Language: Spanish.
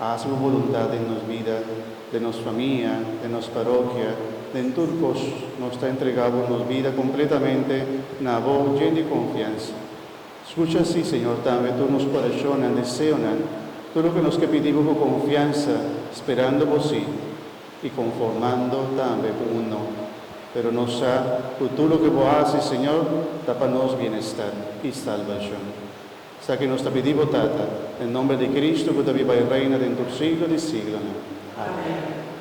haz tu voluntad en nos vida, de nos familia, de nos parroquia, de turcos nos está entregado nos vida completamente na voz llena de confianza. Escucha así, Señor, también tú nos corazones desean todo lo que nos que pedimos con confianza, esperando por sí y conformando también uno. Pero nos sa, tú lo que vos haces, Señor, da para nos bienestar y salvación. Sa que nos pedimos, Tata, en nombre de Cristo, que viva y reina dentro del siglo de siglo. Amén.